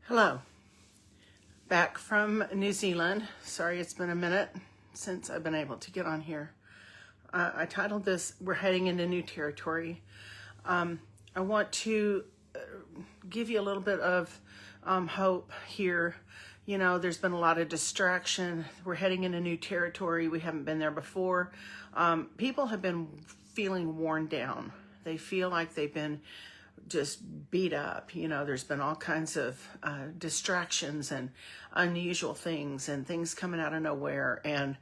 Hello, back from New Zealand. Sorry it's been a minute since I've been able to get on here. I titled this, We're Heading into New Territory. I want to give you a little bit of hope here. You know, there's been a lot of distraction. We're heading into new territory. We haven't been there before. People have been feeling worn down. They feel like they've been just beat up. You know, there's been all kinds of distractions and unusual things and things coming out of nowhere, and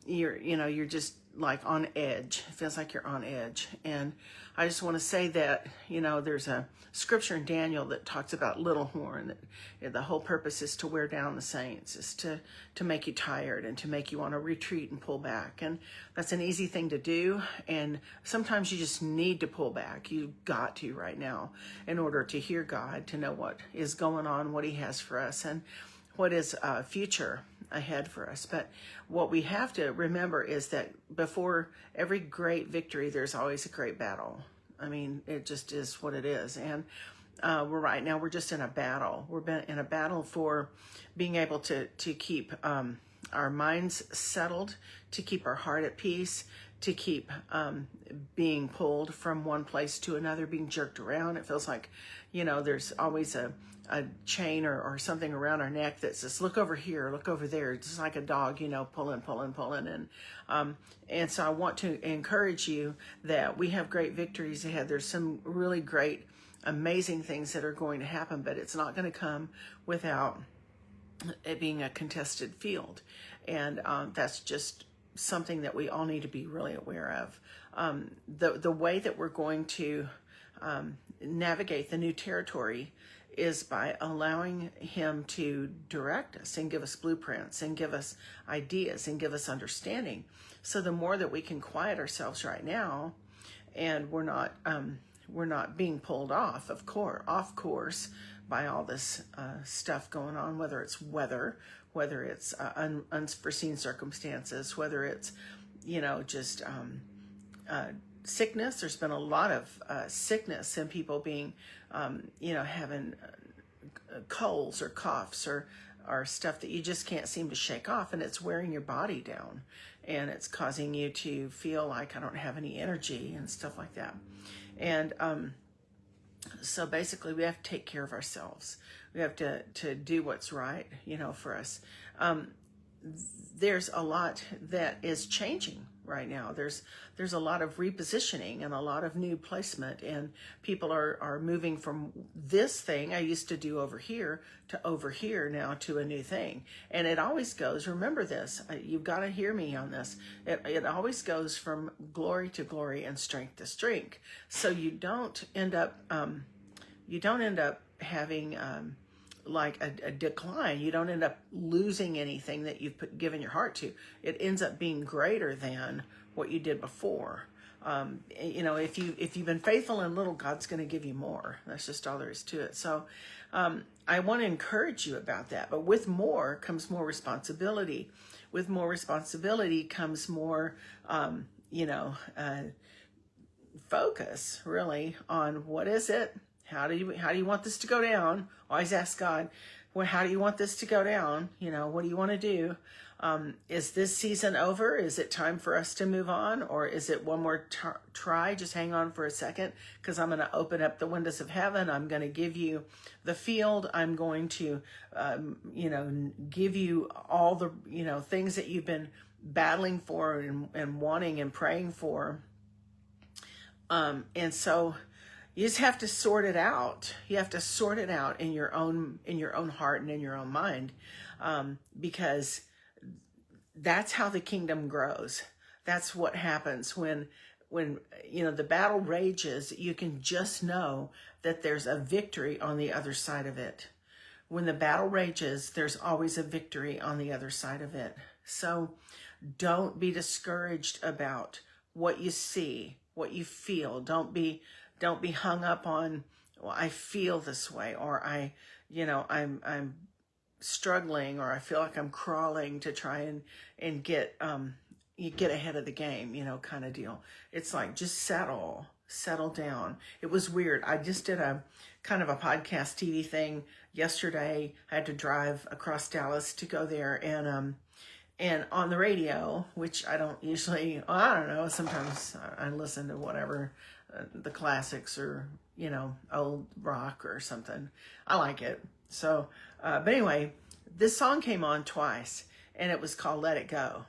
you're just like on edge. It feels like you're on edge. And I just want to say that, you know, there's a scripture in Daniel that talks about little horn, that the whole purpose is to wear down the saints, is to make you tired and to make you want to retreat and pull back. And that's an easy thing to do. And sometimes you just need to pull back. You've got to right now in order to hear God, to know what is going on, what he has for us, and what is future ahead for us. But what we have to remember is that before every great victory, there's always a great battle. I mean, it just is what it is. And we're just in a battle. We're in a battle for being able to keep our minds settled, to keep our heart at peace, to keep being pulled from one place to another, being jerked around. It feels like, you know, there's always a chain or something around our neck that says, look over here, look over there. It's just like a dog, you know, pulling. And so I want to encourage you that we have great victories ahead. There's some really great, amazing things that are going to happen, but it's not going to come without it being a contested field. And that's just something that we all need to be really aware of. The way that we're going to navigate the new territory is by allowing him to direct us and give us blueprints and give us ideas and give us understanding. So the more that we can quiet ourselves right now, and we're not being pulled off course by all this stuff going on, whether it's weather, whether it's unforeseen circumstances, whether it's, you know, just sickness. There's been a lot of sickness and people being, you know, having colds or coughs or stuff that you just can't seem to shake off, and it's wearing your body down, and it's causing you to feel like I don't have any energy and stuff like that. And so basically we have to take care of ourselves. We have to do what's right, you know, for us. There's a lot that is changing right now. There's a lot of repositioning and a lot of new placement, and people are moving from this thing I used to do over here to over here now to a new thing. And it always goes, remember this, you've got to hear me on this. It always goes from glory to glory and strength to strength. So you don't end up having like a decline. You don't end up losing anything that you've given your heart to. It ends up being greater than what you did before. You know, if you've been faithful in little, God's going to give you more. That's just all there is to it. So I want to encourage you about that. But with more comes more responsibility. With more responsibility comes more, you know, focus really on what is it. How do you want this to go down? Always ask God, well, how do you want this to go down? You know, what do you want to do? Is this season over? Is it time for us to move on? Or is it one more try? Just hang on for a second, because I'm going to open up the windows of heaven. I'm going to give you the field. I'm going to, you know, give you all the, you know, things that you've been battling for and wanting and praying for. And so you just have to sort it out. You have to sort it out in your own heart and in your own mind, because that's how the kingdom grows. That's what happens when you know the battle rages. You can just know that there's a victory on the other side of it. When the battle rages, there's always a victory on the other side of it. So don't be discouraged about what you see, what you feel. Don't be hung up on, well, I feel this way, or I'm struggling, or I feel like I'm crawling to try and get you get ahead of the game, you know, kind of deal. It's like, just settle settle down. It was weird. I just did a kind of a podcast TV thing yesterday. I had to drive across Dallas to go there, and on the radio, which I don't usually, I don't know, sometimes I listen to whatever, the classics or, old rock or something. I like it. So, but anyway, this song came on twice, and it was called Let It Go.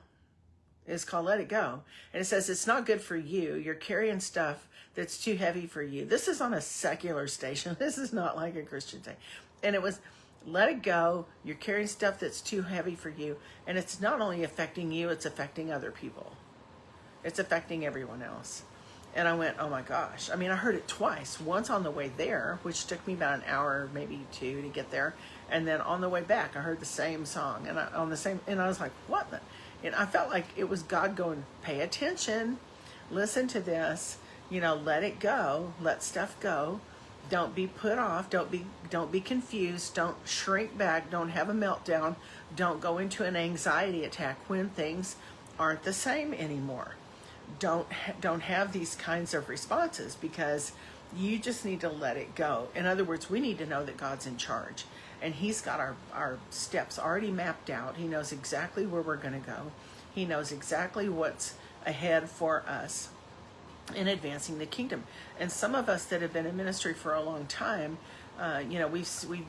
It's called Let It Go. And it says, it's not good for you. You're carrying stuff that's too heavy for you. This is on a secular station. This is not like a Christian thing. And it was, let it go. You're carrying stuff that's too heavy for you. And it's not only affecting you, it's affecting other people. It's affecting everyone else. And I went, oh my gosh. I mean, I heard it twice. Once on the way there, which took me about an hour, maybe two to get there. And then on the way back, I heard the same song. And I was like, what the? And I felt like it was God going, pay attention. Listen to this. Let it go. Let stuff go. Don't be put off. Don't be confused. Don't shrink back. Don't have a meltdown. Don't go into an anxiety attack when things aren't the same anymore. Don't have these kinds of responses, because you just need to let it go. In other words, we need to know that God's in charge, and he's got our steps already mapped out. He knows exactly where we're going to go. He knows exactly what's ahead for us in advancing the kingdom. And some of us that have been in ministry for a long time, we've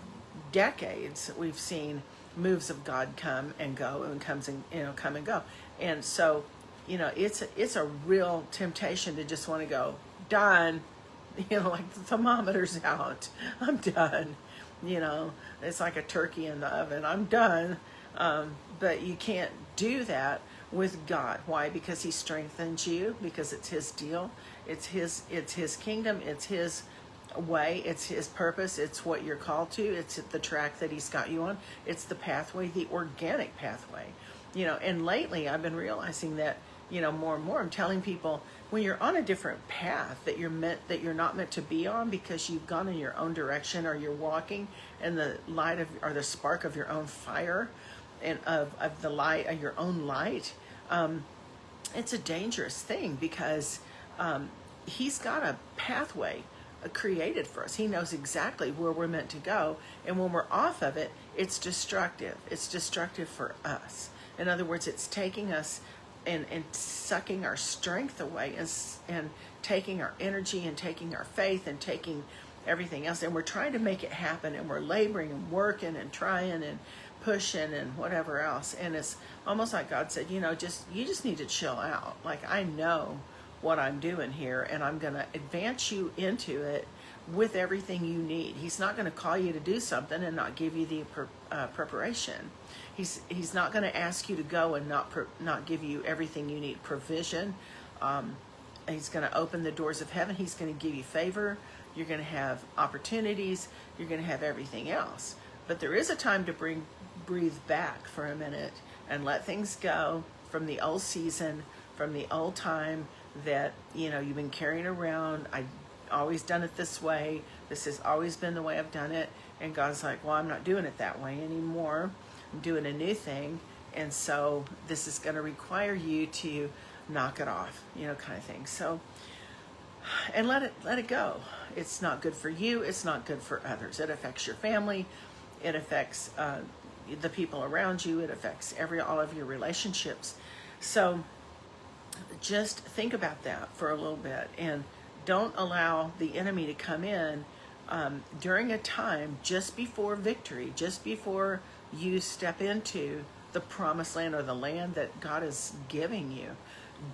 decades, we've seen moves of God come and go, and come and go. And so, it's a real temptation to just want to go, done, like the thermometer's out. I'm done. It's like a turkey in the oven. I'm done. But you can't do that with God. Why? Because he strengthens you, because it's his deal. It's his kingdom. It's his way. It's his purpose. It's what you're called to. It's the track that he's got you on. It's the pathway, the organic pathway. And lately I've been realizing that, more and more I'm telling people, when you're on a different path that you're not meant to be on, because you've gone in your own direction, or you're walking in the light or the spark of your own fire, and of the light of your own light, it's a dangerous thing, because he's got a pathway created for us. He knows exactly where we're meant to go, and when we're off of it, it's destructive. It's destructive for us. In other words, it's taking us and sucking our strength away, and taking our energy, and taking our faith, and taking everything else, and we're trying to make it happen, and we're laboring and working and trying and pushing and whatever else. And it's almost like God said, you just need to chill out. Like, I know what I'm doing here, and I'm going to advance you into it with everything you need. He's not going to call you to do something and not give you the preparation. He's not going to ask you to go and not give you everything you need. Provision. He's going to open the doors of heaven. He's going to give you favor. You're going to have opportunities. You're going to have everything else. But there is a time to breathe back for a minute and let things go from the old season, from the old time that you've been carrying around. I've always done it this way. This has always been the way I've done it. And God's like, well, I'm not doing it that way anymore. I'm doing a new thing. And so this is going to require you to knock it off, kind of thing. So, and let it go. It's not good for you. It's not good for others. It affects your family. It affects the people around you. It affects all of your relationships. So just think about that for a little bit, and don't allow the enemy to come in during a time just before victory, just before you step into the promised land, or the land that God is giving you.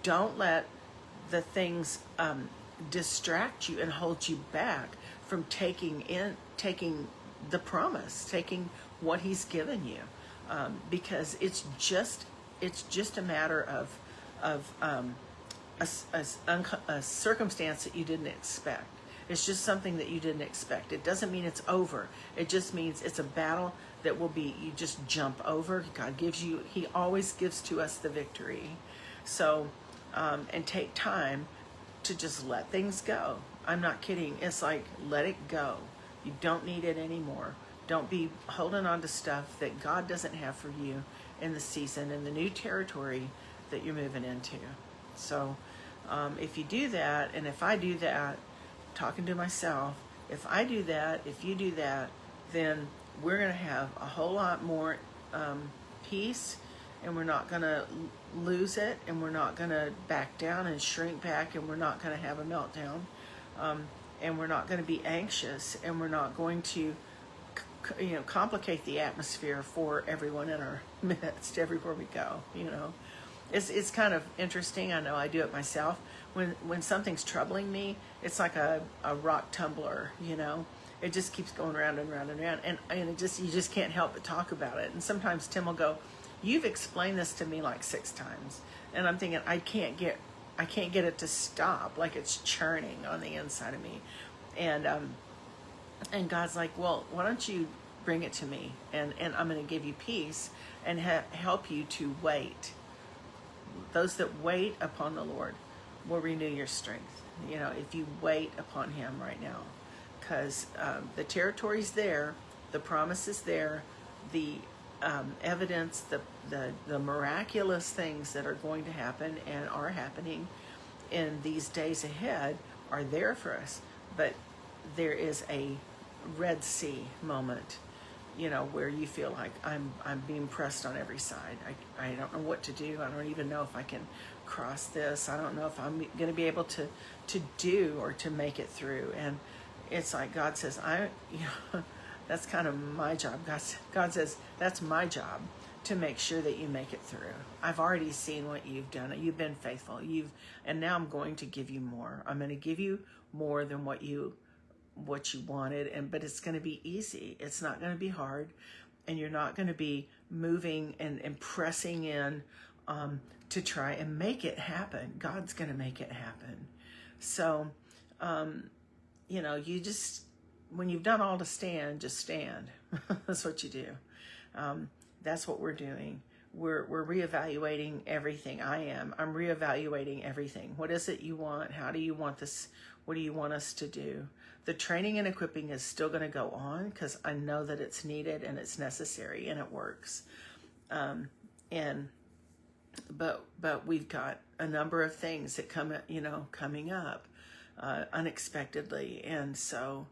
Don't let the things distract you and hold you back from taking the promise, taking what he's given you, because it's just a matter of a circumstance that you didn't expect. It's just something that you didn't expect. It doesn't mean it's over. It just means it's a battle that will be, you just jump over. God he always gives to us the victory. So, and take time to just let things go. I'm not kidding. It's like, let it go. You don't need it anymore. Don't be holding on to stuff that God doesn't have for you in the season, in the new territory that you're moving into. So If you do that, and if I do that, talking to myself, if I do that, if you do that, then we're going to have a whole lot more peace, and we're not going to lose it, and we're not going to back down and shrink back, and we're not going to have a meltdown, and we're not going to be anxious, and we're not going to complicate the atmosphere for everyone in our midst everywhere we go. It's kind of interesting. I know I do it myself. When something's troubling me, it's like a rock tumbler. It just keeps going round and round and round, and you just can't help but talk about it. And sometimes Tim will go, "You've explained this to me like 6 times," and I'm thinking, I can't get it to stop. Like it's churning on the inside of me, and God's like, "Well, why don't you bring it to me, and I'm going to give you peace and help you to wait. Those that wait upon the Lord will renew your strength." If you wait upon Him right now, because the territory's there, the promise is there, the evidence, the miraculous things that are going to happen and are happening in these days ahead are there for us. But there is a Red Sea moment, where you feel like I'm being pressed on every side. I don't know what to do. I don't even know if I can cross this. I don't know if I'm going to be able to do or to make it through. And it's like God says, that's kind of my job. God says, that's my job to make sure that you make it through. I've already seen what you've done. You've been faithful. And now I'm going to give you more. I'm going to give you more than what you wanted, but it's going to be easy. It's not going to be hard, and you're not going to be moving and pressing in to try and make it happen. God's going to make it happen. So, you just, when you've done all to stand, just stand. That's what you do. That's what we're doing. We're reevaluating everything. I'm reevaluating everything. What is it you want? How do you want this? What do you want us to do? The training and equipping is still going to go on because I know that it's needed and it's necessary and it works. But we've got a number of things that coming up unexpectedly, and so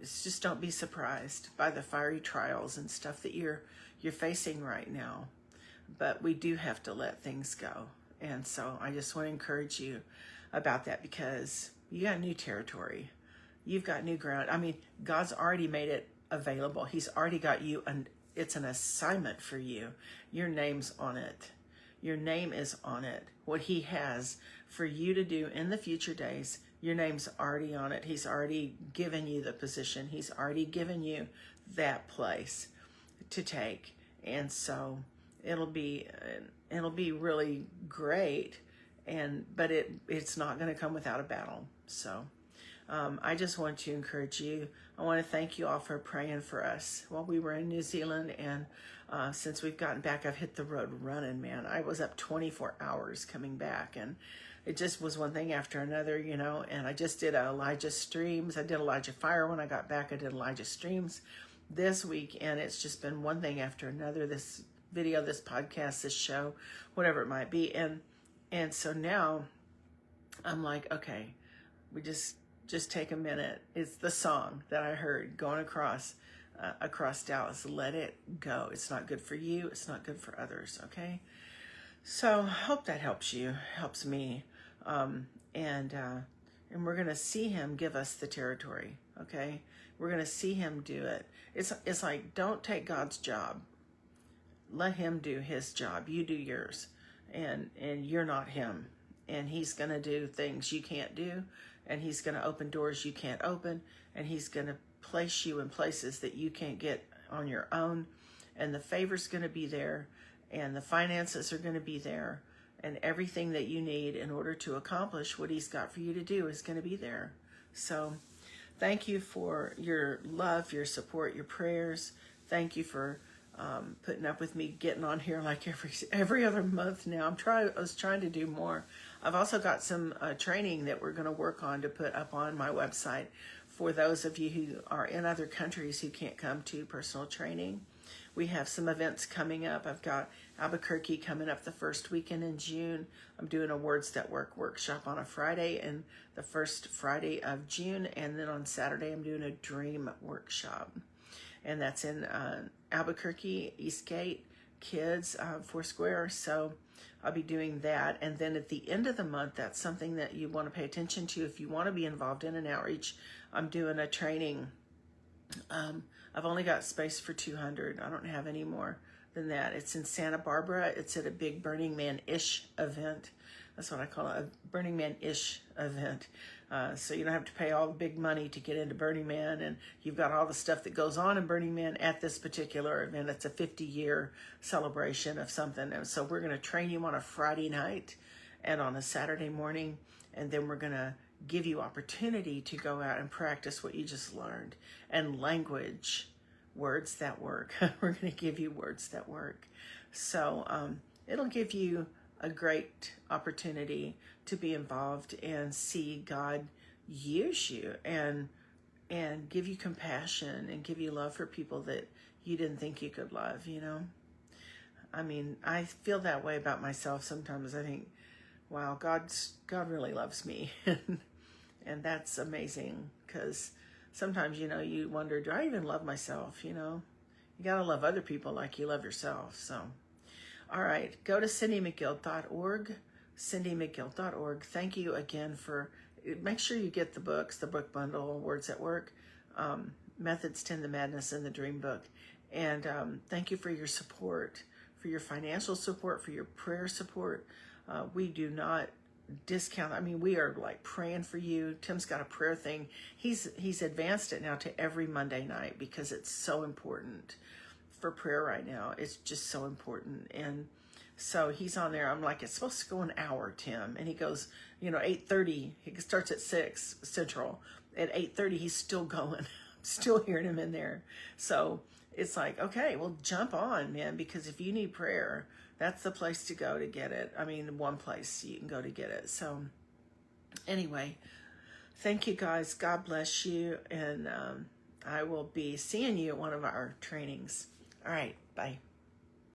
just don't be surprised by the fiery trials and stuff that you're facing right now. But we do have to let things go, and so I just want to encourage you about that, because you got new territory. You've got new ground. I mean, God's already made it available. He's already got you, and it's an assignment for you. Your name's on it. Your name is on it. What He has for you to do in the future days, your name's already on it. He's already given you the position. He's already given you that place to take. And so it'll be really great. But it's not going to come without a battle. So I just want to encourage you. I want to thank you all for praying for us while we were in New Zealand. And since we've gotten back, I've hit the road running, man. I was up 24 hours coming back, and it just was one thing after another, and I just did Elijah Streams. I did Elijah Fire when I got back. I did Elijah Streams this week, and it's just been one thing after another. This video, this podcast, this show, whatever it might be. And so now I'm like, okay, we just take a minute. It's the song that I heard going across Dallas. Let it go. It's not good for you. It's not good for others. Okay. So I hope that helps you, helps me. And we're going to see Him give us the territory. Okay. We're going to see Him do it. It's like, don't take God's job. Let Him do His job. You do yours. And you're not Him, and He's going to do things you can't do, and He's going to open doors you can't open, and He's going to place you in places that you can't get on your own, and the favor's going to be there, and the finances are going to be there, and everything that you need in order to accomplish what He's got for you to do is going to be there. So thank you for your love, your support, your prayers. Thank you for putting up with me getting on here like every other month now. I was trying to do more. I've also got some training that we're going to work on to put up on my website for those of you who are in other countries who can't come to personal training, we have some events coming up. I've got Albuquerque coming up the first weekend in June. I'm doing a Words That Work workshop on a Friday and the first Friday of June. And then on Saturday, I'm doing a dream workshop. And that's in Albuquerque, Eastgate, Kids, Foursquare. So I'll be doing that. And then at the end of the month, that's something that you want to pay attention to. If you want to be involved in an outreach, I'm doing a training. I've only got space for 200. I don't have any more than that. It's in Santa Barbara. It's at a big Burning Man-ish event. That's what I call it, a Burning Man-ish event. So you don't have to pay all the big money to get into Burning Man, and you've got all the stuff that goes on in Burning Man at this particular event. It's a 50-year celebration of something. And so we're going to train you on a Friday night and on a Saturday morning, and then we're going to give you opportunity to go out and practice what you just learned. And language, words that work. We're going to give you words that work. So it'll give you a great opportunity to be involved and see God use you and give you compassion and give you love for people that you didn't think you could love, you know? I mean, I feel that way about myself sometimes. I think, wow, God really loves me. And that's amazing, because sometimes, you know, you wonder, do I even love myself, you know? You got to love other people like you love yourself. So, all right, go to cindymcgill.org, cindymcgill.org. Thank you again for, make sure you get the books, the book bundle, Words at Work, Methods to End the Madness, and the Dream Book. And thank you for your support, for your financial support, for your prayer support. We do not discount. I mean, we are like praying for you. Tim's got a prayer thing. He's advanced it now to every Monday night because it's so important for prayer right now. It's just so important. And so he's on there. I'm like, it's supposed to go an hour, Tim. And he goes, you know, 8:30. He starts at 6 Central. At 8:30, he's still going. I'm still hearing him in there. So it's like, okay, well, jump on, man, because if you need prayer, that's the place to go to get it. I mean, one place you can go to get it. So anyway, thank you guys. God bless you. And I will be seeing you at one of our trainings. All right. Bye.